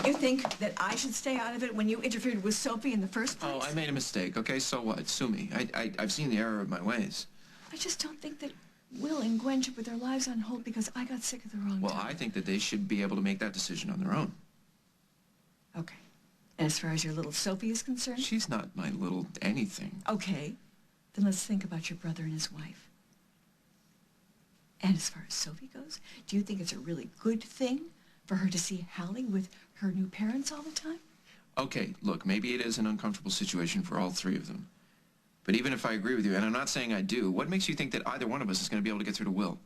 You think that I should stay out of it when you interfered with Sophie in the first place? Oh, I made a mistake, okay? So what? Sue me. I've seen the error of my ways. I just don't think that Will and Gwen should put their lives on hold because I got sick at the wrong time. Well, I think that they should be able to make that decision on their own. Okay. And as far as your little Sophie is concerned? She's not my little anything. Okay. Then let's think about your brother and his wife. And as far as Sophie goes, do you think it's a really good thing for her to see Hallie with her new parents all the time? Okay, look, maybe it is an uncomfortable situation for all three of them. But even if I agree with you, and I'm not saying I do, what makes you think that either one of us is going to be able to get through to Will?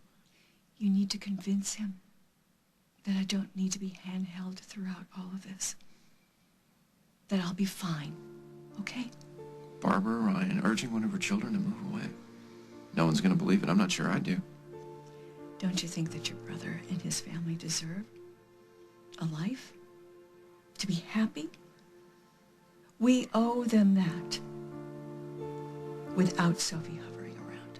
You need to convince him that I don't need to be handheld throughout all of this. That I'll be fine, okay? Barbara Ryan urging one of her children to move away. No one's going to believe it. I'm not sure I do. Don't you think that your brother and his family deserve a life? To be happy? We owe them that without Sophie hovering around.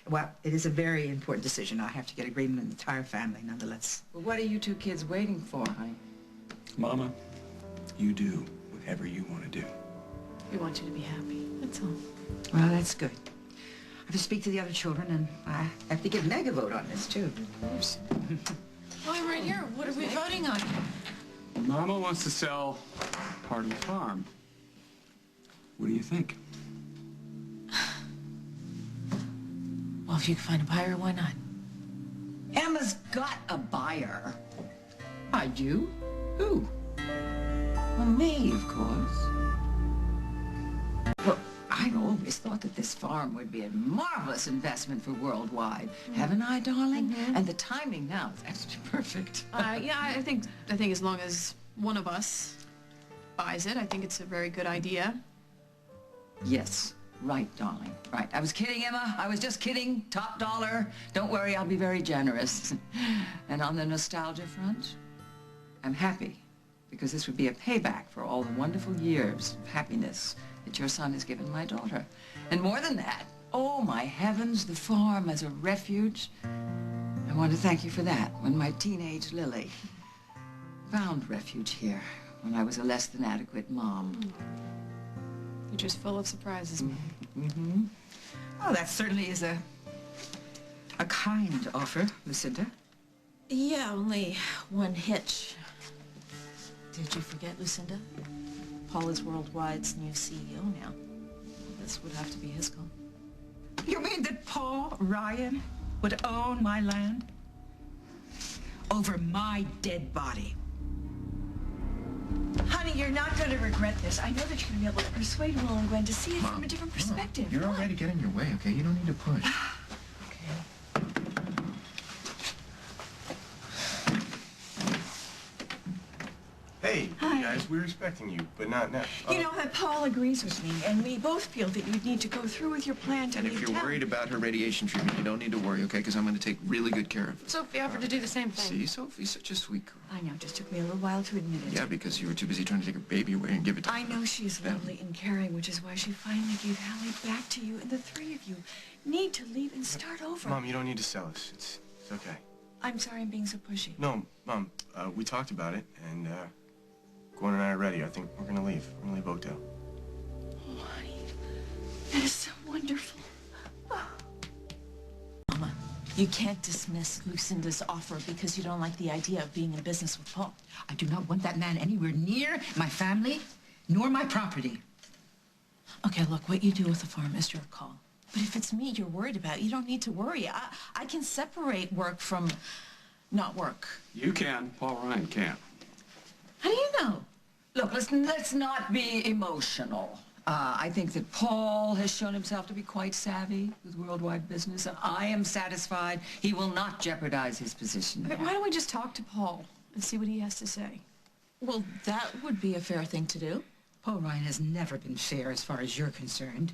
Well, it is a very important decision. I have to get agreement of the entire family, nonetheless. Well, what are you two kids waiting for, honey? Mama, you do whatever you want to do. We want you to be happy, that's all. Well, that's good. I have to speak to the other children, and I have to give Meg a vote on this, too. Well, I'm right here. What are we voting on? Mama wants to sell part of the farm. What do you think? Well, if you can find a buyer, why not? Emma's got a buyer. I do? Who? Well, me, of course. Well, I always thought that this farm would be a marvelous investment for Worldwide. Haven't I, darling? And the timing now is absolutely perfect. Yeah, I think as long as one of us buys it, I think it's a very good idea. Yes. Right, darling. Right. I was kidding, Emma. I was just kidding. Top dollar. Don't worry, I'll be very generous. And on the nostalgia front, I'm happy because this would be a payback for all the wonderful years of happiness that your son has given my daughter. And more than that, oh my heavens, the farm as a refuge. I want to thank you for that when my teenage Lily found refuge here when I was a less than adequate mom. You're just full of surprises. Mm-hmm. oh, that certainly is a kind offer, Lucinda. Yeah, only one hitch. Did you forget, Lucinda? Paul is Worldwide's new CEO now. This would have to be his call. You mean that Paul Ryan would own my land? Over my dead body? Honey, you're not going to regret this. I know that you're going to be able to persuade Will and Gwen to see it from a different perspective. You're already getting in your way, okay? You don't need to push. Hey, guys, we were expecting you, but not now. You know that Paul agrees with me, and we both feel that you need to go through with your plan to And if you're worried about her radiation treatment, you don't need to worry, okay? Because I'm going to take really good care of her. Sophie offered to do the same thing. See, Sophie's such a sweet girl. I know, it just took me a little while to admit it. Yeah, because you were too busy trying to take her baby away and give it to I know she's lovely and caring, which is why she finally gave Hallie back to you, and the three of you need to leave and start over. Mom, you don't need to sell us. It's okay. I'm sorry I'm being so pushy. No, Mom, we talked about it, and Gwen and I are ready. I think we're gonna leave. We're gonna leave Oakdale. Oh, honey, that is so wonderful. Mama, you can't dismiss Lucinda's offer because you don't like the idea of being in business with Paul. I do not want that man anywhere near my family, nor my property. Okay, look, what you do with the farm is your call. But if it's me you're worried about, you don't need to worry. I can separate work from not work. You can. Paul Ryan can't. How do you know? Look, let's not be emotional. I think that Paul has shown himself to be quite savvy with worldwide business, and I am satisfied he will not jeopardize his position. Okay, why don't we just talk to Paul and see what he has to say? Well, that would be a fair thing to do. Paul Ryan has never been fair as far as you're concerned.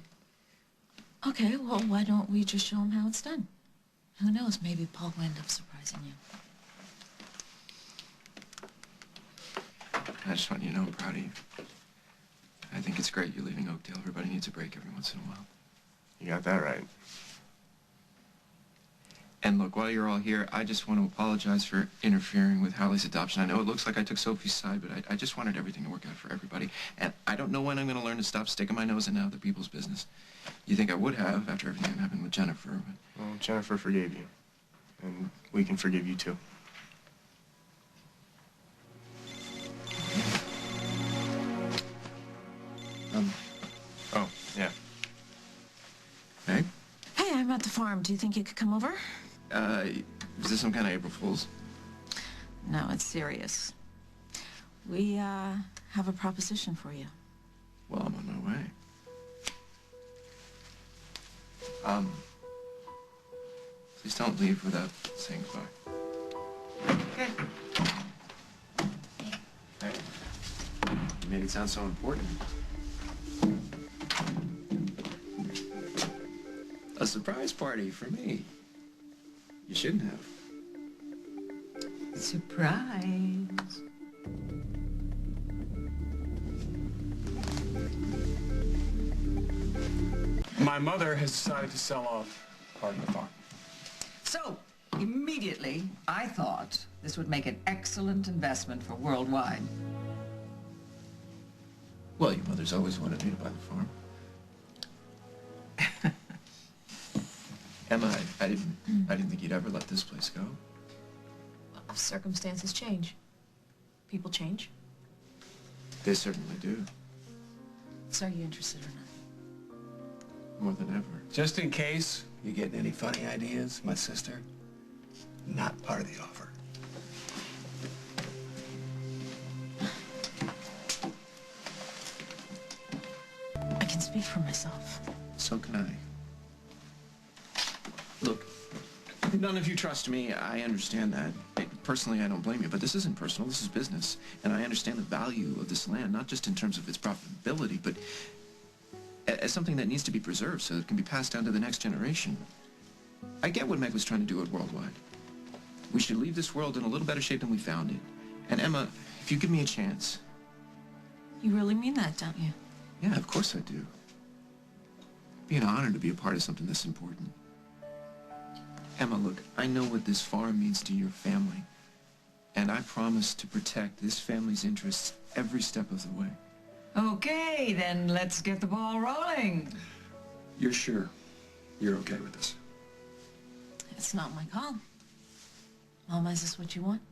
Okay, well, why don't we just show him how it's done? Who knows, maybe Paul will end up surprising you. I just want you to know I'm proud of you. I think it's great you're leaving Oakdale. Everybody needs a break every once in a while. You got that right. And look, while you're all here, I just want to apologize for interfering with Hallie's adoption. I know it looks like I took Sophie's side, but I just wanted everything to work out for everybody. And I don't know when I'm going to learn to stop sticking my nose in other people's business. You think I would have after everything that happened with Jennifer, but... Well, Jennifer forgave you. And we can forgive you, too. Oh, yeah. Meg? Hey, I'm at the farm. Do you think you could come over? Is this some kind of April Fool's? No, it's serious. We, have a proposition for you. Well, I'm on my way. Please don't leave without saying goodbye. Okay. Hey. You made it sound so important. A surprise party for me. You shouldn't have. Surprise. My mother has decided to sell off part of the farm. So, immediately, I thought this would make an excellent investment for Worldwide. Well, your mother's always wanted me to buy the farm. Emma, I didn't think you'd ever let this place go. Circumstances change. People change. They certainly do. So are you interested or not? More than ever. Just in case, You getting any funny ideas, my sister? Not part of the offer. I can speak for myself. So can I. Look, none of you trust me. I understand that. Personally, I don't blame you, but this isn't personal. This is business. And I understand the value of this land, not just in terms of its profitability, but as something that needs to be preserved so it can be passed down to the next generation. I get what Meg was trying to do at Worldwide. We should leave this world in a little better shape than we found it. And Emma, if you give me a chance... You really mean that, don't you? Yeah, of course I do. It'd be an honor to be a part of something this important. Emma, look, I know what this farm means to your family. And I promise to protect this family's interests every step of the way. Okay, then let's get the ball rolling. You're sure you're okay with this? It's not my call. Mama, is this what you want?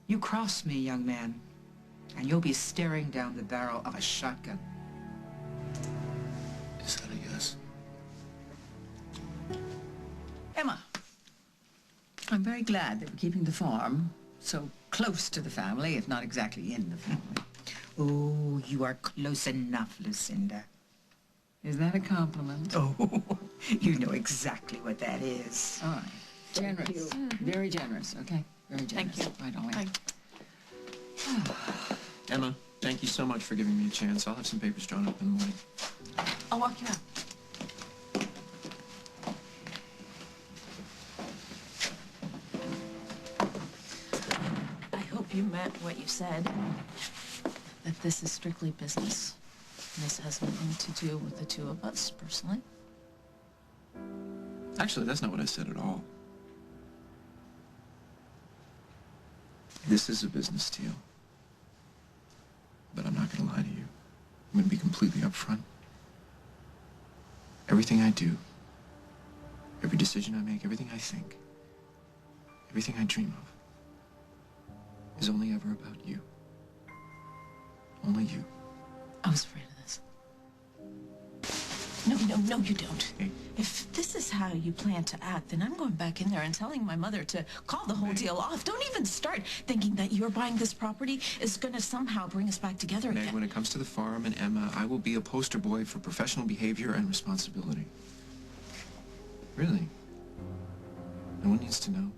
You cross me, young man, and you'll be staring down the barrel of a shotgun. Is that a yes? Emma. I'm very glad that we're keeping the farm so close to the family, if not exactly in the family. Oh, you are close enough, Lucinda. Is that a compliment? Oh, you know exactly what that is. All right. Generous. Very generous, okay? Very generous. Thank you. Right on. Thank Emma, thank you so much for giving me a chance. I'll have some papers drawn up in the morning. I'll walk you out. I hope you meant what you said, that this is strictly business. This has nothing to do with the two of us, personally. Actually, that's not what I said at all. This is a business deal. But I'm not going to lie to you. I'm going to be completely upfront. Everything I do, every decision I make, everything I think, everything I dream of, is only ever about you. Only you. I was afraid of this. No, you don't. Hey. If this is how you plan to act, then I'm going back in there and telling my mother to call the whole deal off. Don't even start thinking that you're buying this property is going to somehow bring us back together Meg, again. when it comes to the farm and Emma, I will be a poster boy for professional behavior and responsibility. Really. No one needs to know.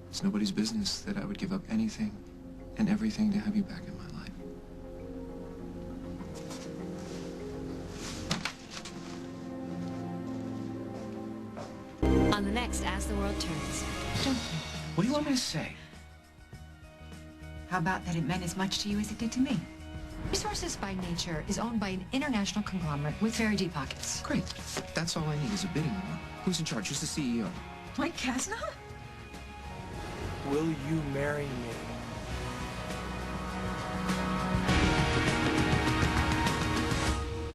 It's nobody's business that I would give up anything and everything to have you back in my life. On the next As the World Turns. What do you want me to say? How about that it meant as much to you as it did to me? Resources by Nature is owned by an international conglomerate with very deep pockets. Great. That's all I need is a bidding war. Who's in charge? Who's the CEO? Mike Kasna? Will you marry me?